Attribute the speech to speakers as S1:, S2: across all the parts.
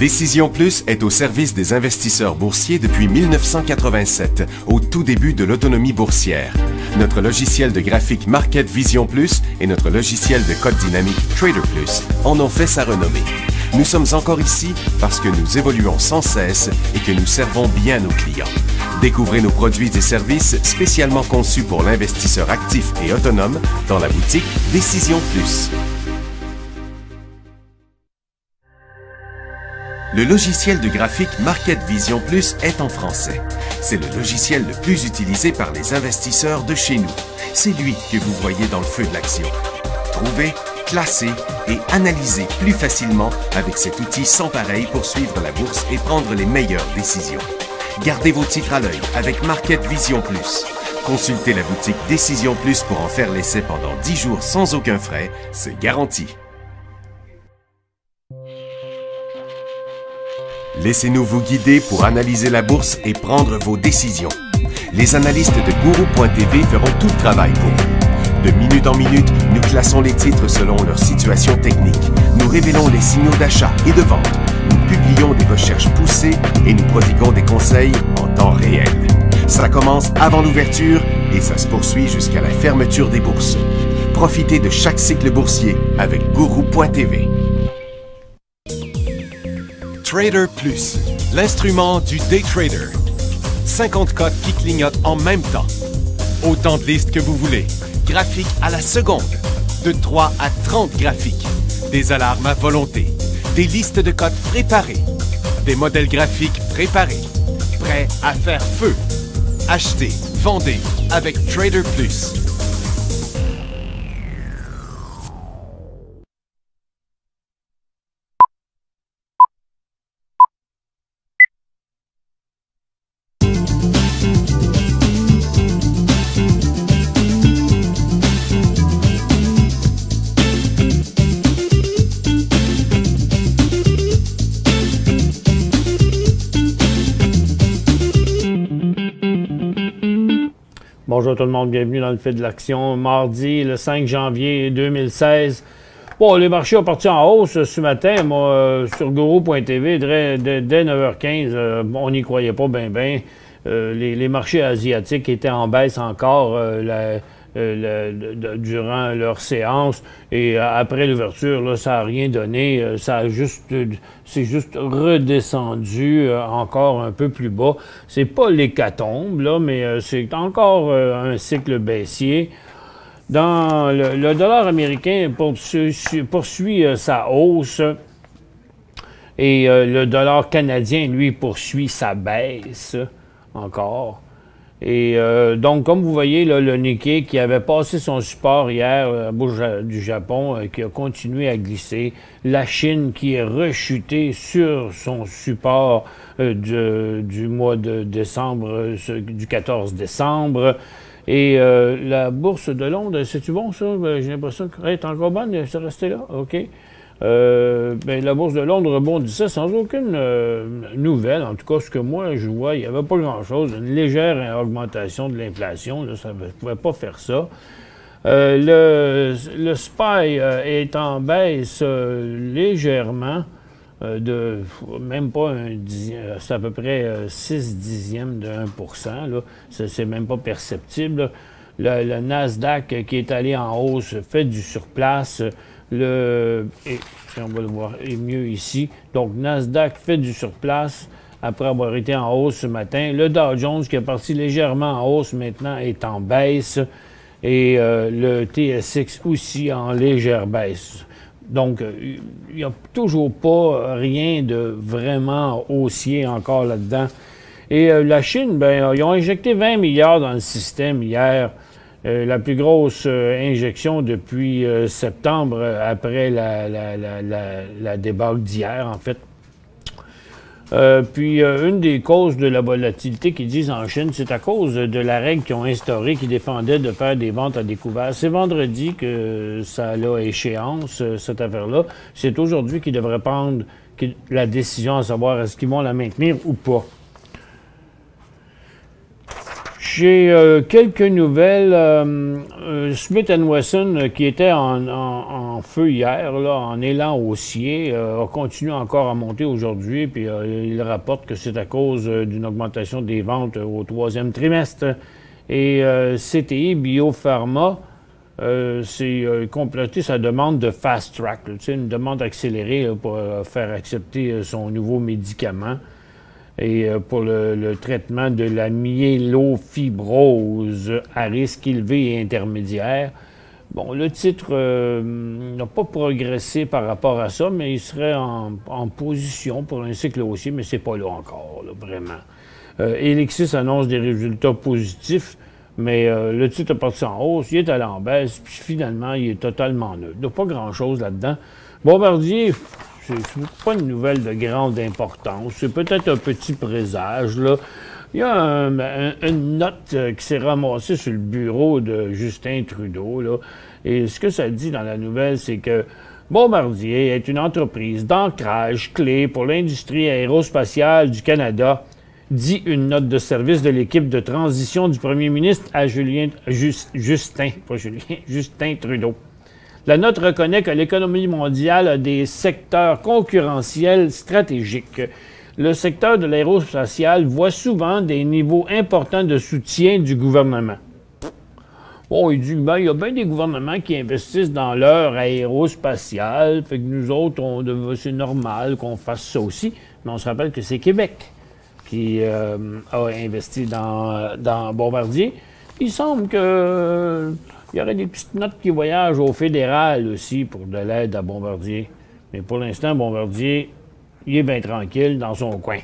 S1: Décision Plus est au service des investisseurs boursiers depuis 1987, au tout début de l'autonomie boursière. Notre logiciel de graphique Market Vision Plus et notre logiciel de code dynamique Trader Plus en ont fait sa renommée. Nous sommes encore ici parce que nous évoluons sans cesse et que nous servons bien nos clients. Découvrez nos produits et services spécialement conçus pour l'investisseur actif et autonome dans la boutique Décision Plus. Le logiciel de graphique Market Vision Plus est en français. C'est le logiciel le plus utilisé par les investisseurs de chez nous. C'est lui que vous voyez dans le feu de l'action. Trouvez, classez et analysez plus facilement avec cet outil sans pareil pour suivre la bourse et prendre les meilleures décisions. Gardez vos titres à l'œil avec Market Vision Plus. Consultez la boutique Décision Plus pour en faire l'essai pendant 10 jours sans aucun frais, c'est garanti. Laissez-nous vous guider pour analyser la bourse et prendre vos décisions. Les analystes de Guru.tv feront tout le travail pour vous. De minute en minute, nous classons les titres selon leur situation technique. Nous révélons les signaux d'achat et de vente. Nous publions des recherches poussées et nous prodiguons des conseils en temps réel. Ça commence avant l'ouverture et ça se poursuit jusqu'à la fermeture des bourses. Profitez de chaque cycle boursier avec Guru.tv. Trader Plus, l'instrument du day trader. 50 cotes qui clignotent en même temps. Autant de listes que vous voulez. Graphiques à la seconde. De 3 à 30 graphiques. Des alarmes à volonté. Des listes de cotes préparées. Des modèles graphiques préparés. Prêts à faire feu. Achetez, vendez avec Trader Plus.
S2: Bonjour tout le monde, bienvenue dans le fait de l'action. Mardi, le 5 janvier 2016. Bon, les marchés ont parti en hausse ce matin. Moi, sur Guru.tv, dès 9h15, on n'y croyait pas bien. Les marchés asiatiques étaient en baisse encore durant leur séance. Et après l'ouverture, ça n'a rien donné. C'est juste redescendu encore un peu plus bas. C'est pas l'hécatombe, là, mais c'est encore un cycle baissier. Dans le dollar américain poursuit sa hausse et le dollar canadien, lui, poursuit sa baisse encore. Et donc, comme vous voyez, là, le Nikkei qui avait passé son support hier à la bourse du Japon, qui a continué à glisser. La Chine qui est rechutée sur son support du mois de décembre, du 14 décembre. Et la bourse de Londres, c'est-tu bon ça? J'ai l'impression qu'elle est encore bonne, c'est resté là, OK. La bourse de Londres rebondissait sans aucune nouvelle. En tout cas, ce que moi je vois, il n'y avait pas grand-chose. Une légère augmentation de l'inflation, ça ne pouvait pas faire ça. Le SPY est en baisse légèrement, même pas un dixième, c'est à peu près 6 dixièmes de 1%. C'est même pas perceptible. Le Nasdaq qui est allé en hausse fait du surplace. On va le voir, est mieux ici. Donc, Nasdaq fait du surplace après avoir été en hausse ce matin. Le Dow Jones, qui est parti légèrement en hausse, maintenant est en baisse. Et le TSX aussi en légère baisse. Donc, il n'y a toujours pas rien de vraiment haussier encore là-dedans. Et la Chine, ils ont injecté 20 milliards dans le système hier. La plus grosse injection depuis septembre, après la débâcle d'hier, en fait. Une des causes de la volatilité qu'ils disent en Chine, c'est à cause de la règle qu'ils ont instaurée qui défendait de faire des ventes à découvert. C'est vendredi que ça a échéance, cette affaire-là. C'est aujourd'hui qu'ils devraient prendre la décision à savoir est-ce qu'ils vont la maintenir ou pas. J'ai quelques nouvelles. Smith Wesson, qui était en feu hier, là, en élan haussier, a continué encore à monter aujourd'hui, puis il rapporte que c'est à cause d'une augmentation des ventes au troisième trimestre. Et CTI Biopharma, c'est compléter sa demande de fast track, là, une demande accélérée là, pour faire accepter son nouveau médicament. Et pour le traitement de la myélofibrose à risque élevé et intermédiaire. Bon, le titre n'a pas progressé par rapport à ça, mais il serait en position pour un cycle haussier, mais c'est pas là encore, là, vraiment. Elixis annonce des résultats positifs, mais le titre est parti en hausse, il est allé en baisse, puis finalement, il est totalement neutre. Il n'y a pas grand-chose là-dedans. Bombardier, c'est pas une nouvelle de grande importance. C'est peut-être un petit présage, là. Il y a une note qui s'est ramassée sur le bureau de Justin Trudeau, là. Et ce que ça dit dans la nouvelle, c'est que Bombardier est une entreprise d'ancrage clé pour l'industrie aérospatiale du Canada, dit une note de service de l'équipe de transition du premier ministre à Justin Trudeau. La note reconnaît que l'économie mondiale a des secteurs concurrentiels stratégiques. Le secteur de l'aérospatial voit souvent des niveaux importants de soutien du gouvernement. Bon, il dit, ben, il y a bien des gouvernements qui investissent dans leur aérospatial, fait que nous autres, c'est normal qu'on fasse ça aussi, mais on se rappelle que c'est Québec qui a investi dans Bombardier. Il semble que... il y aurait des petites notes qui voyagent au fédéral aussi pour de l'aide à Bombardier. Mais pour l'instant, Bombardier, il est bien tranquille dans son coin.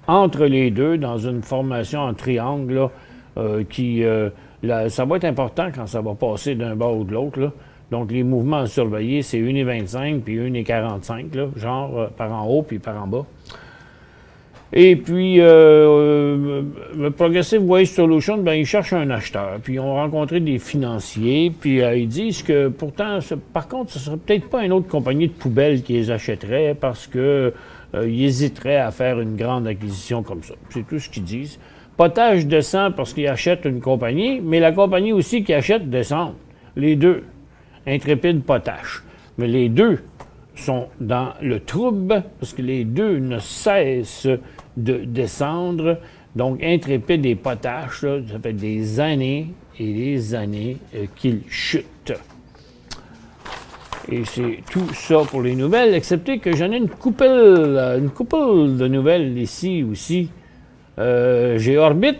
S2: Entre les deux, dans une formation en triangle, là, ça va être important quand ça va passer d'un bord ou de l'autre, là. Donc, les mouvements à surveiller, c'est 1,25 puis 1,45, là, genre par en haut puis par en bas. Et puis, Progressive Waste Solutions, ben, ils cherchent un acheteur. Puis, ils ont rencontré des financiers. Puis, ils disent que, pourtant, par contre, ce ne serait peut-être pas une autre compagnie de poubelles qui les achèterait parce qu'ils hésiteraient à faire une grande acquisition comme ça. C'est tout ce qu'ils disent. Potage descend parce qu'ils achètent une compagnie, mais la compagnie aussi qui achète descend. Les deux. Intrépide Potash. Mais les deux sont dans le trouble parce que les deux ne cessent de descendre. Donc, Intrépide et Potash, là, ça fait des années et des années qu'ils chutent. Et c'est tout ça pour les nouvelles, excepté que j'en ai une couple de nouvelles ici aussi. J'ai Orbit,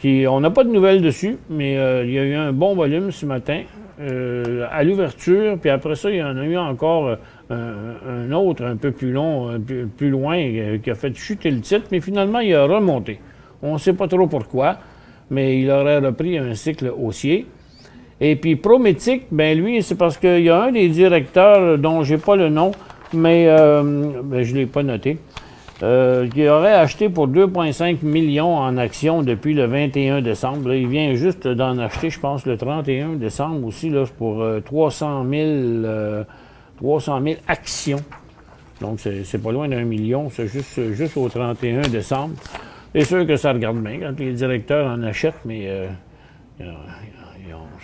S2: on n'a pas de nouvelles dessus, mais il y a eu un bon volume ce matin à l'ouverture, puis après ça, il y en a eu encore un autre un peu plus long, plus loin, qui a fait chuter le titre, mais finalement, il a remonté. On ne sait pas trop pourquoi, mais il aurait repris un cycle haussier. Et puis Prométique, ben lui, c'est parce qu'il y a un des directeurs dont j'ai pas le nom, mais je ne l'ai pas noté, qui aurait acheté pour 2,5 millions en actions depuis le 21 décembre. Là, il vient juste d'en acheter, je pense, le 31 décembre aussi, là, pour 300 000 actions. Donc, c'est pas loin d'1 million, c'est juste au 31 décembre. C'est sûr que ça regarde bien quand les directeurs en achètent, mais ils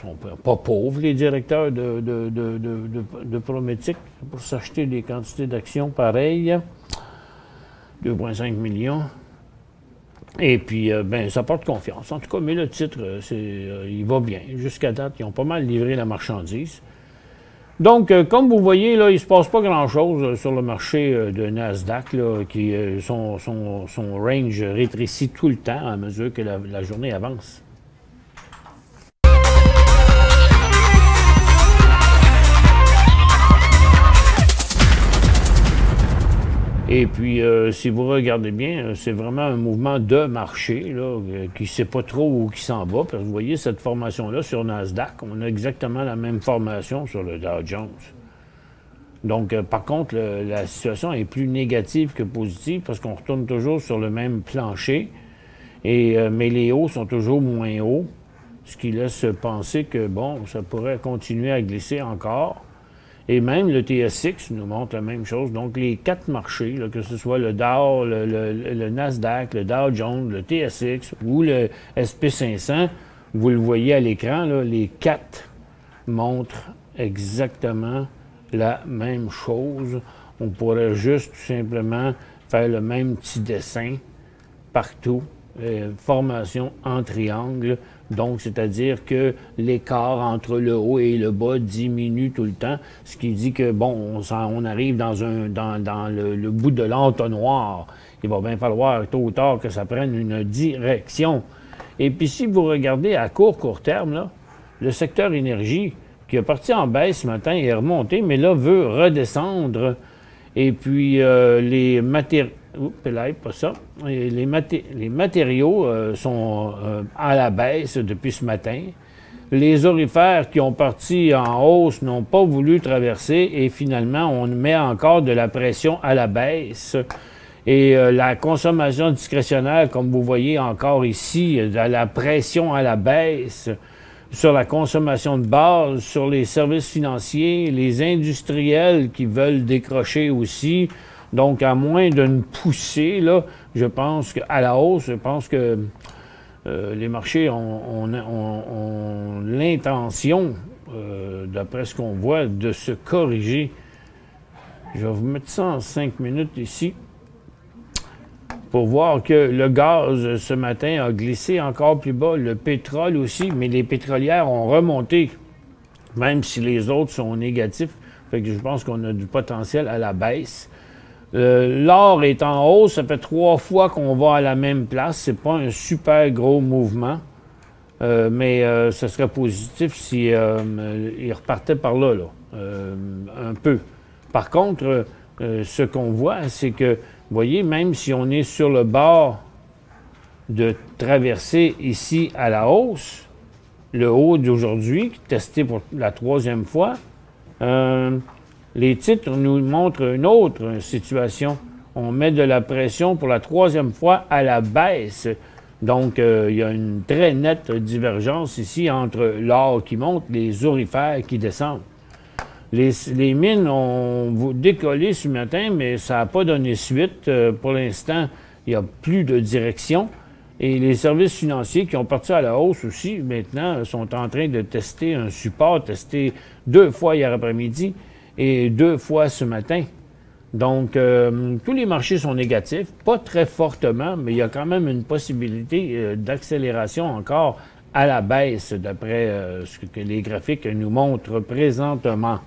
S2: sont pas pauvres, les directeurs de Prométique, pour s'acheter des quantités d'actions pareilles. 2,5 millions. Et puis, ben, ça porte confiance. En tout cas, mais le titre, il va bien. Jusqu'à date, ils ont pas mal livré la marchandise. Donc, comme vous voyez, là, il ne se passe pas grand-chose sur le marché de Nasdaq, là, qui son range rétrécit tout le temps à mesure que la journée avance. Et puis, si vous regardez bien, c'est vraiment un mouvement de marché là, qui ne sait pas trop où qui s'en va. Parce que vous voyez cette formation-là sur Nasdaq, on a exactement la même formation sur le Dow Jones. Donc, par contre, la situation est plus négative que positive parce qu'on retourne toujours sur le même plancher. Mais les hauts sont toujours moins hauts, ce qui laisse penser que, bon, ça pourrait continuer à glisser encore. Et même le TSX nous montre la même chose. Donc, les 4 marchés, là, que ce soit le Dow, le Nasdaq, le Dow Jones, le TSX ou le SP500, vous le voyez à l'écran, là, les 4 montrent exactement la même chose. On pourrait juste tout simplement faire le même petit dessin partout, formation en triangle. Donc, c'est-à-dire que l'écart entre le haut et le bas diminue tout le temps, ce qui dit que, bon, on arrive dans le bout de l'entonnoir. Il va bien falloir, tôt ou tard, que ça prenne une direction. Et puis, si vous regardez à court terme, là, le secteur énergie, qui est parti en baisse ce matin et est remonté, mais là, veut redescendre. Et puis, les matériaux... pas ça. Et les matériaux sont à la baisse depuis ce matin. Les orifères qui ont parti en hausse n'ont pas voulu traverser et finalement, on met encore de la pression à la baisse. Et la consommation discrétionnaire, comme vous voyez encore ici, de la pression à la baisse sur la consommation de base, sur les services financiers, les industriels qui veulent décrocher aussi. Donc, à moins d'une poussée, là, je pense qu'à la hausse, je pense que les marchés ont l'intention, d'après ce qu'on voit, de se corriger. Je vais vous mettre ça en 5 minutes ici pour voir que le gaz, ce matin, a glissé encore plus bas. Le pétrole aussi, mais les pétrolières ont remonté, même si les autres sont négatifs. Fait que je pense qu'on a du potentiel à la baisse. L'or est en hausse, ça fait 3 fois qu'on va à la même place. C'est pas un super gros mouvement, mais ce serait positif si il repartait par là, un peu. Par contre, ce qu'on voit, c'est que, vous voyez, même si on est sur le bord de traverser ici à la hausse, le haut d'aujourd'hui, testé pour la 3e fois, les titres nous montrent une autre situation. On met de la pression pour la 3e fois à la baisse. Donc, il y a une très nette divergence ici entre l'or qui monte et les orifères qui descendent. Les mines ont décollé ce matin, mais ça n'a pas donné suite. Pour l'instant, il n'y a plus de direction. Et les services financiers qui ont parti à la hausse aussi, maintenant, sont en train de tester un support, testé 2 fois hier après-midi et 2 fois ce matin. Donc, tous les marchés sont négatifs, pas très fortement, mais il y a quand même une possibilité d'accélération encore à la baisse, d'après ce que les graphiques nous montrent présentement.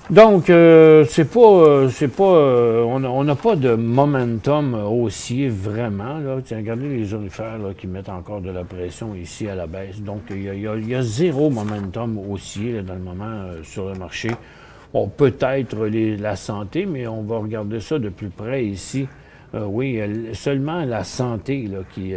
S2: Donc, on n'a pas de momentum haussier vraiment. Là. Tiens, regardez les orifères là, qui mettent encore de la pression ici à la baisse. Donc, il y a 0 momentum haussier là, dans le moment sur le marché. Bon, peut-être la santé, mais on va regarder ça de plus près ici. Oui, seulement la santé là, qui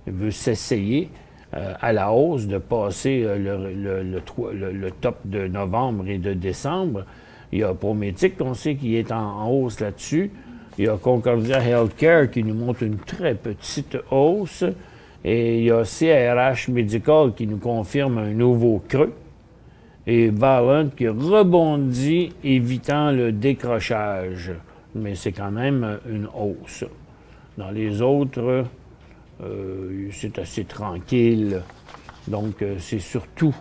S2: veut s'essayer à la hausse de passer le top de novembre et de décembre. Il y a Prométhix, on sait qu'il est en hausse là-dessus. Il y a Concordia Healthcare qui nous montre une très petite hausse. Et il y a CRH Medical qui nous confirme un nouveau creux. Et Valent qui rebondit, évitant le décrochage. Mais c'est quand même une hausse. Dans les autres, c'est assez tranquille. Donc, c'est surtout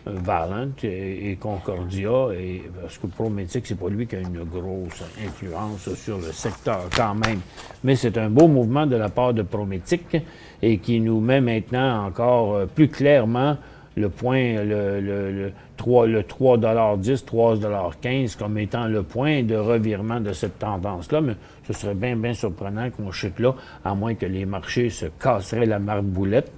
S2: Valent et Concordia, parce que Prométhix, c'est pas lui qui a une grosse influence sur le secteur quand même. Mais c'est un beau mouvement de la part de Prométhix et qui nous met maintenant encore plus clairement le point, le 3,10 3,15 comme étant le point de revirement de cette tendance-là. Mais ce serait bien, bien surprenant qu'on chute là, à moins que les marchés se casseraient la marboulette.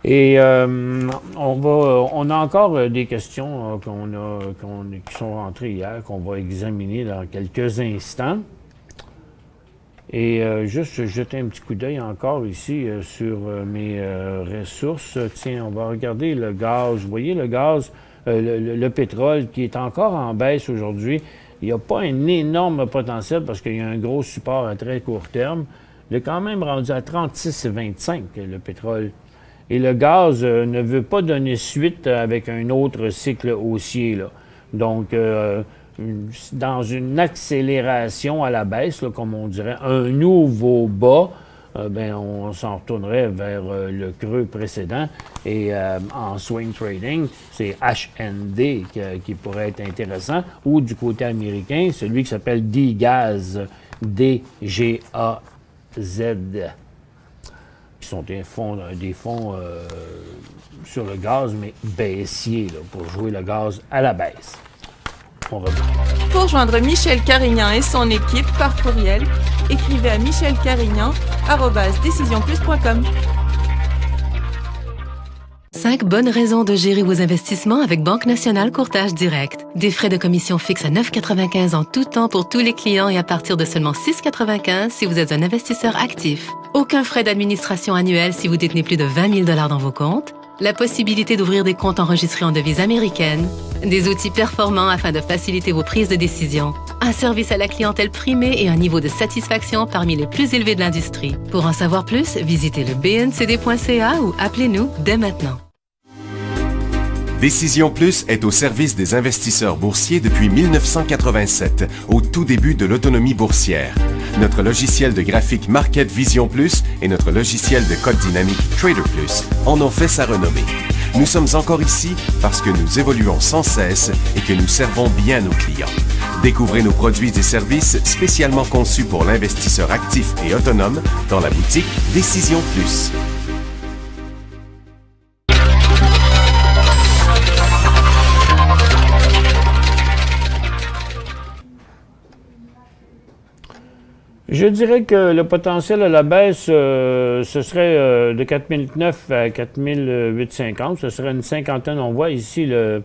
S2: Et on a encore des questions qui sont rentrées hier, qu'on va examiner dans quelques instants. Et juste jeter un petit coup d'œil encore ici sur mes ressources. Tiens, on va regarder le gaz. Vous voyez le gaz, le pétrole qui est encore en baisse aujourd'hui. Il n'y a pas un énorme potentiel parce qu'il y a un gros support à très court terme. Il est quand même rendu à 36,25 le pétrole. Et le gaz ne veut pas donner suite avec un autre cycle haussier, là. Donc, dans une accélération à la baisse, là, comme on dirait, un nouveau bas, ben, on s'en retournerait vers le creux précédent. Et en swing trading, c'est HND qui pourrait être intéressant. Ou du côté américain, celui qui s'appelle DGAZ, D-G-A-Z, qui sont des fonds sur le gaz, mais baissiers, là, pour jouer le gaz à la baisse.
S3: Pour joindre Michel Carignan et son équipe par courriel, écrivez à michelcarignan@decisionplus.com.
S4: 5 bonnes raisons de gérer vos investissements avec Banque Nationale Courtage Direct. Des frais de commission fixes à 9,95 en tout temps pour tous les clients et à partir de seulement 6,95 si vous êtes un investisseur actif. Aucun frais d'administration annuel si vous détenez plus de 20 000 $ dans vos comptes. La possibilité d'ouvrir des comptes enregistrés en devise américaine. Des outils performants afin de faciliter vos prises de décision. Un service à la clientèle primé et un niveau de satisfaction parmi les plus élevés de l'industrie. Pour en savoir plus, visitez le bncd.ca ou appelez-nous dès maintenant.
S1: Décision Plus est au service des investisseurs boursiers depuis 1987, au tout début de l'autonomie boursière. Notre logiciel de graphique Market Vision Plus et notre logiciel de code dynamique Trader Plus en ont fait sa renommée. Nous sommes encore ici parce que nous évoluons sans cesse et que nous servons bien nos clients. Découvrez nos produits et services spécialement conçus pour l'investisseur actif et autonome dans la boutique Décision Plus.
S2: Je dirais que le potentiel à la baisse, ce serait de 4009 à 4850. Ce serait une cinquantaine. On voit ici le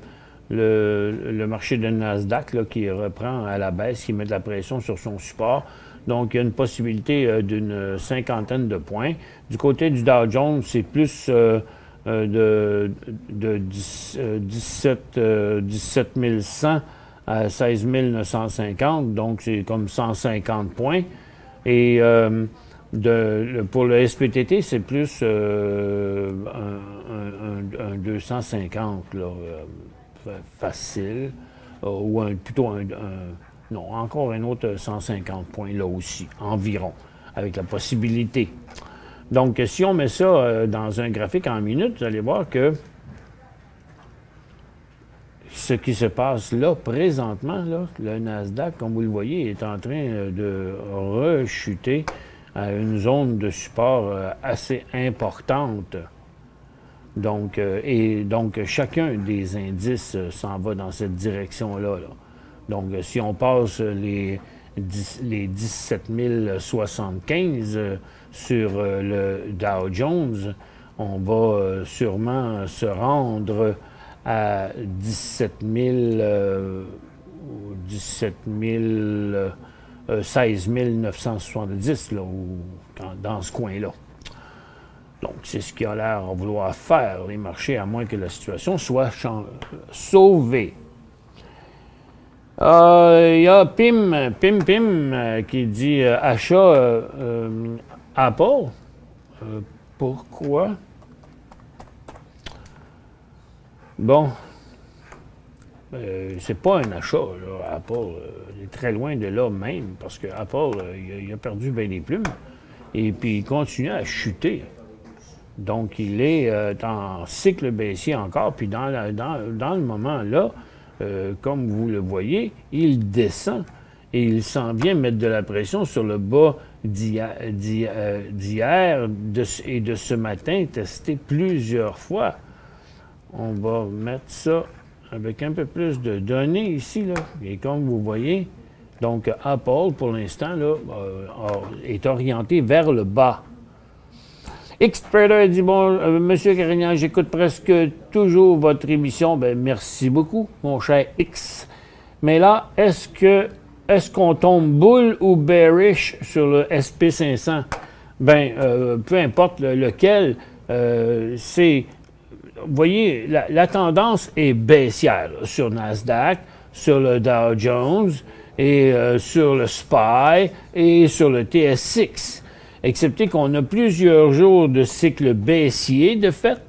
S2: marché de Nasdaq là, qui reprend à la baisse, qui met de la pression sur son support. Donc, il y a une possibilité d'une cinquantaine de points. Du côté du Dow Jones, c'est plus de 17 100 à 16 950. Donc, c'est comme 150 points. Et pour le SPTT, c'est plus un 250 là, facile, ou plutôt non, encore un autre 150 points là aussi, environ, avec la possibilité. Donc, si on met ça dans un graphique en minutes, vous allez voir que ce qui se passe là, présentement, là, le Nasdaq, comme vous le voyez, est en train de rechuter à une zone de support assez importante. Donc, chacun des indices s'en va dans cette direction-là. Là. Donc, si on passe les 17 075 sur le Dow Jones, on va sûrement se rendre à 16 970 là, dans ce coin-là. Donc, c'est ce qui a l'air de vouloir faire les marchés, à moins que la situation soit sauvée. Il y a Pim qui dit achat Apple. Pourquoi? Bon, c'est pas un achat, là, Apple. Il est très loin de là même, parce que Apple, il a perdu bien des plumes, et puis il continue à chuter. Donc, il est en cycle baissier encore, puis dans le moment-là, comme vous le voyez, il descend, et il s'en vient mettre de la pression sur le bas d'hier et de ce matin, testé plusieurs fois. On va mettre ça avec un peu plus de données ici, là. Et comme vous voyez, donc Apple, pour l'instant, là, est orienté vers le bas. X-Trader dit, bon, Monsieur Carignan, j'écoute presque toujours votre émission. Ben, merci beaucoup, mon cher X. Mais là, est-ce qu'on tombe bull ou bearish sur le SP500? Ben, peu importe lequel, c'est... Vous voyez, la tendance est baissière là, sur Nasdaq, sur le Dow Jones, et sur le SPY, et sur le TS6. excepté qu'on a plusieurs jours de cycle baissier de fait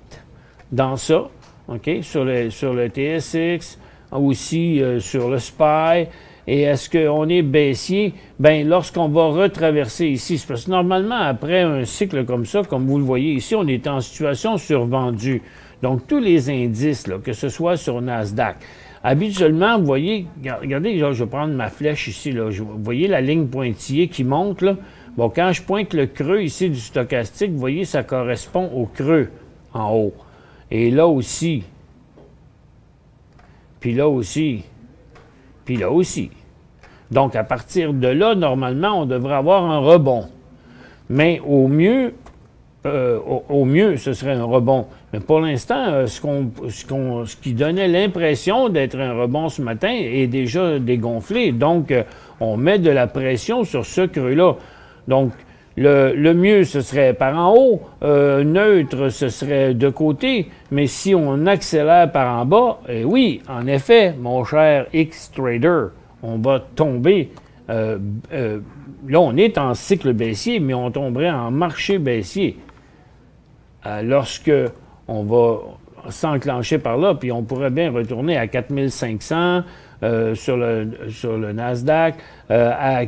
S2: dans ça, OK, sur le TSX, aussi sur le SPY. Et est-ce qu'on est baissier? Bien, lorsqu'on va retraverser ici, c'est parce que normalement, après un cycle comme ça, comme vous le voyez ici, on est en situation survendue. Donc, tous les indices, là, que ce soit sur Nasdaq, habituellement, vous voyez, regardez, là, je vais prendre ma flèche ici, là, vous voyez la ligne pointillée qui monte, là? Bon, quand je pointe le creux ici du stochastique, vous voyez, ça correspond au creux en haut. Et là aussi, puis là aussi, puis là aussi. Donc, à partir de là, normalement, on devrait avoir un rebond. Mais au mieux, ce serait un rebond. Mais pour l'instant, ce qui donnait l'impression d'être un rebond ce matin est déjà dégonflé. Donc, on met de la pression sur ce creux-là. Donc, le mieux, ce serait par en haut. Neutre, ce serait de côté. Mais si on accélère par en bas, oui, en effet, mon cher X-Trader, on va tomber. Là, on est en cycle baissier, mais on tomberait en marché baissier. Lorsque on va s'enclencher par là, puis on pourrait bien retourner à 4500 sur le Nasdaq, à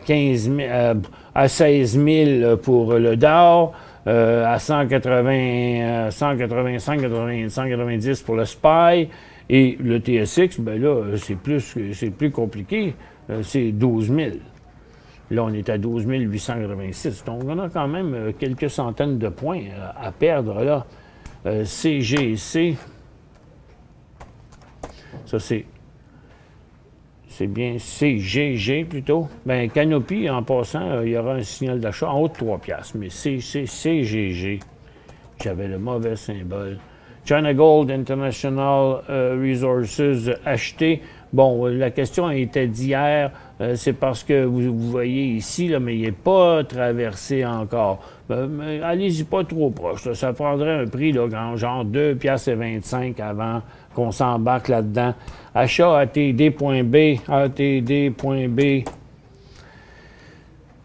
S2: 16 000 pour le Dow, à 185, 190 pour le SPY, et le TSX, bien là, c'est plus compliqué, c'est 12 000. Là, on est à 12 886. Donc, on a quand même quelques centaines de points à perdre, là. CGC, ça c'est bien CGG plutôt. Bien, Canopy, en passant, il y aura un signal d'achat en haut de 3 piastres. Mais c'est CGG. J'avais le mauvais symbole. China Gold International Resources acheté. Bon, la question était d'hier. C'est parce que vous voyez ici, là, mais il n'est pas traversé encore. Allez-y pas trop proche. Là. Ça prendrait un prix, là, genre 2,25 piastres avant qu'on s'embarque là-dedans. Achat ATD.B. ATD.B.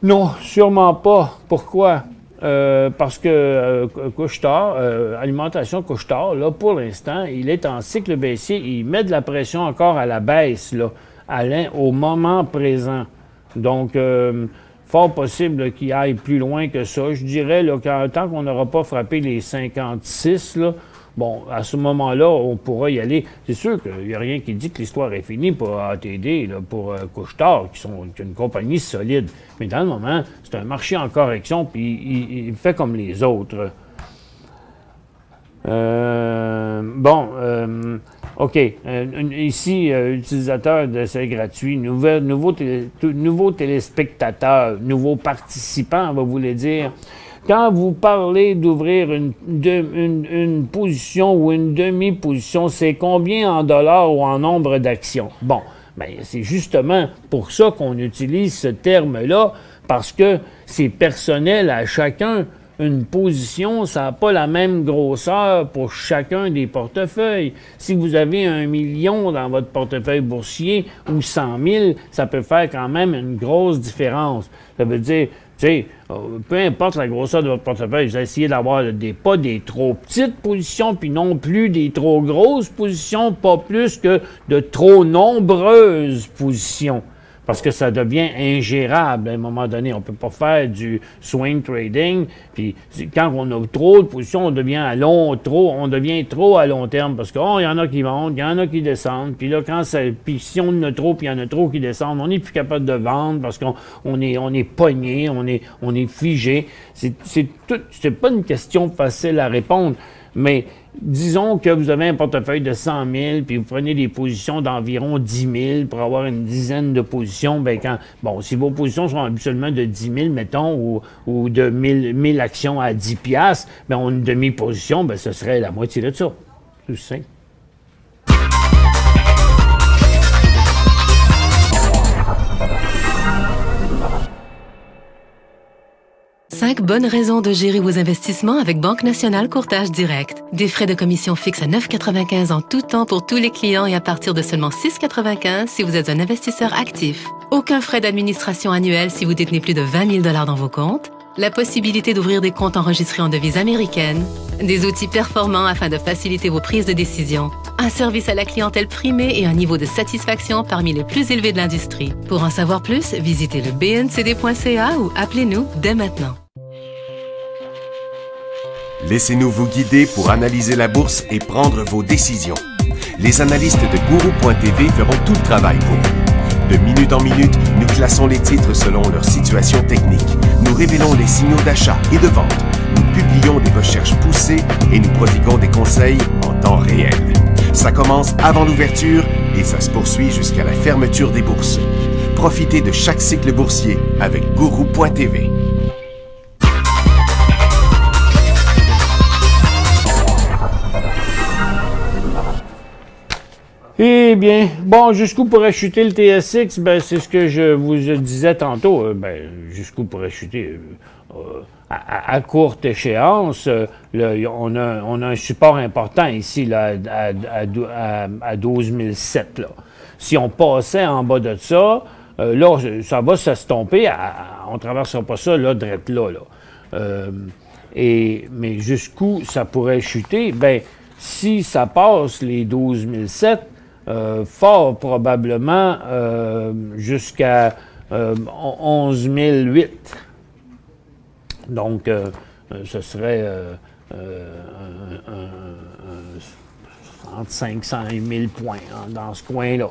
S2: Non, sûrement pas. Pourquoi? Parce que Couche-Tard, Alimentation Couche-Tard, là, pour l'instant, il est en cycle baissier. Il met de la pression encore à la baisse, là, au moment présent. Donc, fort possible qu'il aille plus loin que ça. Je dirais, là, tant qu'on n'aura pas frappé les 56, là, bon, à ce moment-là, on pourra y aller. C'est sûr qu'il n'y a rien qui dit que l'histoire est finie pour ATD, là, pour Couche-Tard, qui est une compagnie solide. Mais dans le moment, c'est un marché en correction, puis il fait comme les autres. OK. Ici, utilisateur d'essai gratuit, nouveau téléspectateur, nouveau participant, on va vous le dire. Quand vous parlez d'ouvrir une position ou une demi-position, c'est combien en dollars ou en nombre d'actions? Bon, bien, c'est justement pour ça qu'on utilise ce terme-là, parce que c'est personnel à chacun. Une position, ça n'a pas la même grosseur pour chacun des portefeuilles. Si vous avez 1 million dans votre portefeuille boursier ou 100 000, ça peut faire quand même une grosse différence. Ça veut dire, tu sais, peu importe la grosseur de votre portefeuille, vous essayez d'avoir pas des trop petites positions, puis non plus des trop grosses positions, pas plus que de trop nombreuses positions. Parce que ça devient ingérable à un moment donné. On ne peut pas faire du swing trading. Puis quand on a trop de positions, on devient trop à long terme. Parce qu'il y en a qui montent, il y en a qui descendent. Puis là, puis si on en a trop, puis il y en a trop qui descendent, on n'est plus capable de vendre parce qu'on est pogné, on est figé. C'est pas une question facile à répondre. Mais disons que vous avez un portefeuille de 100 000, puis vous prenez des positions d'environ 10 000 pour avoir une dizaine de positions. Bien, si vos positions sont habituellement de 10 000, mettons, ou de 1000 actions à 10 piastres, bien, une demi-position, bien, ce serait la moitié de ça. C'est simple.
S4: 5 bonnes raisons de gérer vos investissements avec Banque Nationale Courtage Direct. Des frais de commission fixes à 9,95 en tout temps pour tous les clients et à partir de seulement 6,95 si vous êtes un investisseur actif. Aucun frais d'administration annuel si vous détenez plus de 20 000 $ dans vos comptes. la possibilité d'ouvrir des comptes enregistrés en devise américaine, des outils performants afin de faciliter vos prises de décision, un service à la clientèle primé et un niveau de satisfaction parmi les plus élevés de l'industrie. Pour en savoir plus, visitez le bncd.ca ou appelez-nous dès maintenant.
S1: Laissez-nous vous guider pour analyser la bourse et prendre vos décisions. Les analystes de Guru.tv feront tout le travail pour vous. De minute en minute, nous classons les titres selon leur situation technique. Nous révélons les signaux d'achat et de vente. Nous publions des recherches poussées et nous prodiguons des conseils en temps réel. Ça commence avant l'ouverture et ça se poursuit jusqu'à la fermeture des bourses. Profitez de chaque cycle boursier avec Guru.tv.
S2: Eh bien, bon, jusqu'où pourrait chuter le TSX? Ben, c'est ce que je vous disais tantôt. Jusqu'où pourrait chuter? À courte échéance, on a un support important ici là, à 12 007. Là. Si on passait en bas de ça, là, ça va s'estomper. On ne traversera pas ça là, direct là. Mais jusqu'où ça pourrait chuter? Ben, si ça passe les 12 007, fort probablement jusqu'à 11 008. Donc, ce serait entre 500 et 1000 points dans ce coin-là.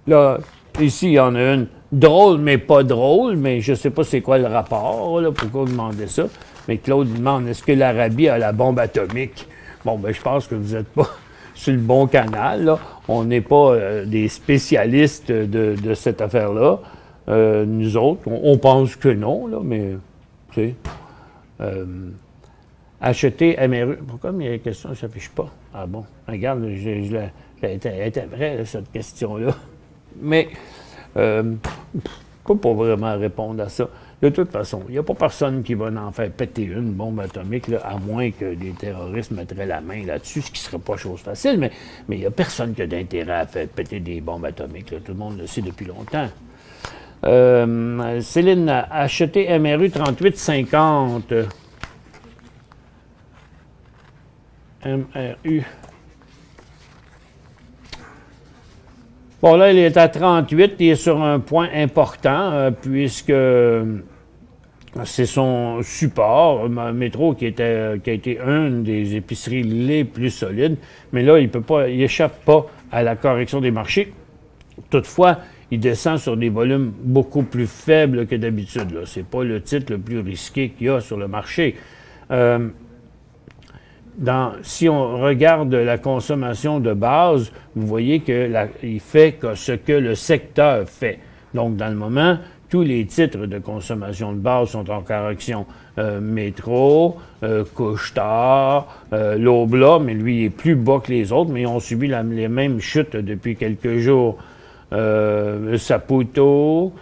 S2: Là, ici, il y en a une drôle, mais pas drôle, mais je ne sais pas c'est quoi le rapport, là, pourquoi vous demandez ça. Mais Claude demande, est-ce que l'Arabie a la bombe atomique? Bon, ben, je pense que vous n'êtes pas sur le bon canal, là. On n'est pas des spécialistes de cette affaire-là. Nous autres, on pense que non, là, mais, tu sais, acheter MRU. Pourquoi mes questions ne s'affichent pas? Ah bon, regarde, elle était vraie, là, cette question-là. Mais, pas pour vraiment répondre à ça. De toute façon, il n'y a pas personne qui va en faire péter une bombe atomique, là, à moins que des terroristes mettraient la main là-dessus, ce qui ne serait pas chose facile, mais il n'y a personne qui a d'intérêt à faire péter des bombes atomiques. Là. Tout le monde le sait depuis longtemps. Céline a acheté MRU 3850. MRU. Bon, là, il est à 38. Il est sur un point important, puisque c'est son support, Métro, qui a été une des épiceries les plus solides. Mais là, il n'échappe pas à la correction des marchés. Toutefois, il descend sur des volumes beaucoup plus faibles que d'habitude. Ce n'est pas le titre le plus risqué qu'il y a sur le marché. Si on regarde la consommation de base, vous voyez qu'il fait ce que le secteur fait. Donc, dans le moment, tous les titres de consommation de base sont en correction. Métro, Couche-Tard, Loblaw, mais lui, il est plus bas que les autres, mais ils ont subi les mêmes chutes depuis quelques jours. Saputo,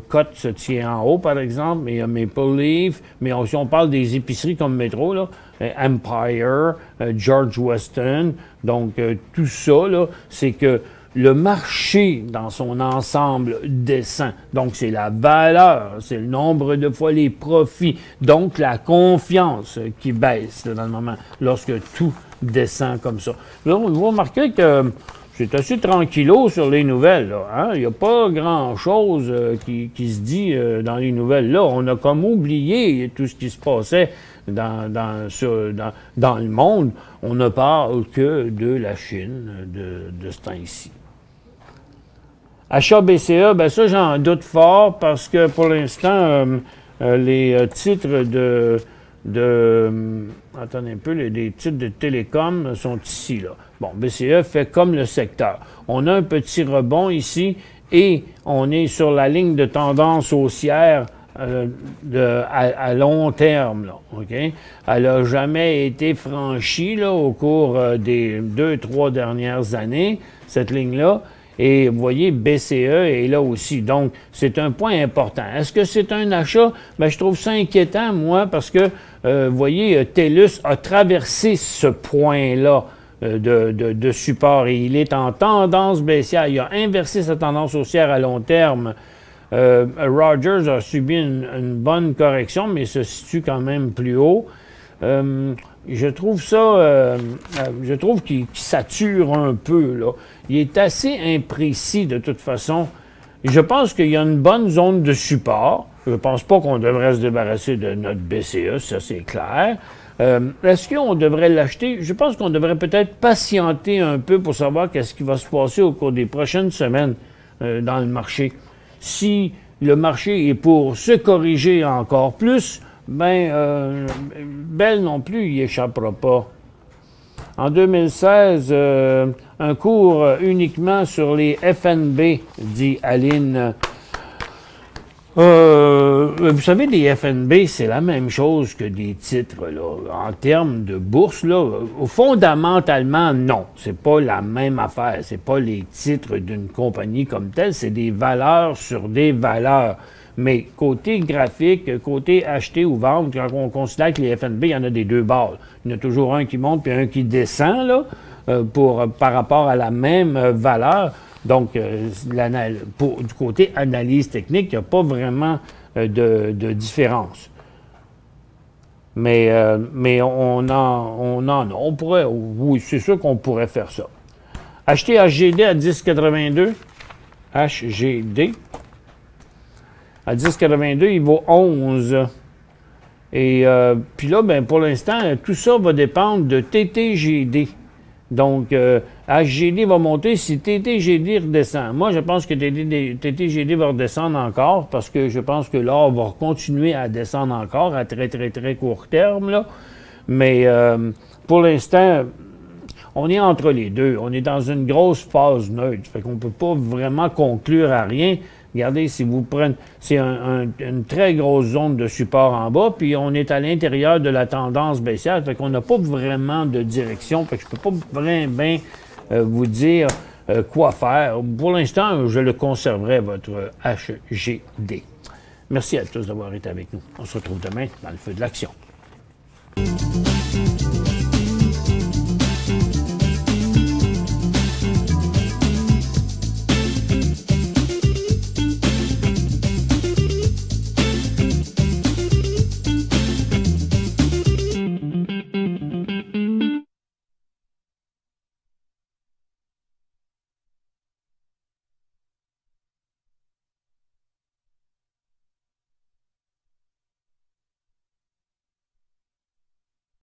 S2: Cote se tient en haut, par exemple, mais il y a Maple Leaf, mais si on parle des épiceries comme Métro, là, Empire, George Weston, donc tout ça, là, c'est que le marché dans son ensemble descend. Donc, c'est la valeur, c'est le nombre de fois les profits, donc la confiance qui baisse là, dans le moment, lorsque tout descend comme ça. Là, vous remarquez que c'est assez tranquillo sur les nouvelles. Là, hein? Il n'y a pas grand-chose qui se dit dans les nouvelles. Là, on a comme oublié tout ce qui se passait dans le monde. On ne parle que de la Chine de ce temps-ci. Achat BCE, ben ça, j'en doute fort parce que pour l'instant, les titres attendez un peu, les titres de télécom sont ici, là. Bon, BCE fait comme le secteur. On a un petit rebond ici et on est sur la ligne de tendance haussière à long terme, là, OK? Elle n'a jamais été franchie, là, au cours des 2-3 dernières années, cette ligne-là. Et vous voyez, BCE est là aussi. Donc, c'est un point important. Est-ce que c'est un achat? Bien, je trouve ça inquiétant, moi, parce que, vous voyez, TELUS a traversé ce point-là de support et il est en tendance baissière. Il a inversé sa tendance haussière à long terme Rogers a subi une bonne correction, mais se situe quand même plus haut. Je trouve qu'il sature un peu, là. Il est assez imprécis de toute façon. Je pense qu'il y a une bonne zone de support. Je ne pense pas qu'on devrait se débarrasser de notre BCE, ça c'est clair. Est-ce qu'on devrait l'acheter? Je pense qu'on devrait peut-être patienter un peu pour savoir qu'est-ce qui va se passer au cours des prochaines semaines dans le marché. Si le marché est pour se corriger encore plus, ben, Bell non plus, il échappera pas. En 2016, un cours uniquement sur les FNB, dit Aline. Vous savez, des FNB, c'est la même chose que des titres, là. En termes de bourse, là, fondamentalement, non. C'est pas la même affaire. C'est pas les titres d'une compagnie comme telle. C'est des valeurs sur des valeurs. Mais côté graphique, côté acheter ou vendre, quand on considère que les FNB, il y en a des deux bords. Il y en a toujours un qui monte puis un qui descend, là, par rapport à la même valeur. Donc, du côté analyse technique, il n'y a pas vraiment de différence. Mais on pourrait, oui, c'est sûr qu'on pourrait faire ça. Acheter HGD à 10,82. HGD. À 10,82, il vaut 11. Et puis là, ben, pour l'instant, tout ça va dépendre de TTGD. Donc, HGD va monter si TTGD redescend. Moi, je pense que TTGD va redescendre encore parce que je pense que l'or va continuer à descendre encore à très, très, très court terme, là. Mais pour l'instant, on est entre les deux. On est dans une grosse phase neutre. Fait qu'on ne peut pas vraiment conclure à rien. Regardez, si vous prenez, c'est une très grosse zone de support en bas, puis on est à l'intérieur de la tendance baissière, fait qu'on n'a pas vraiment de direction, fait que je ne peux pas vraiment vous dire quoi faire. Pour l'instant, je le conserverai, votre HGD. Merci à tous d'avoir été avec nous. On se retrouve demain dans le feu de l'action.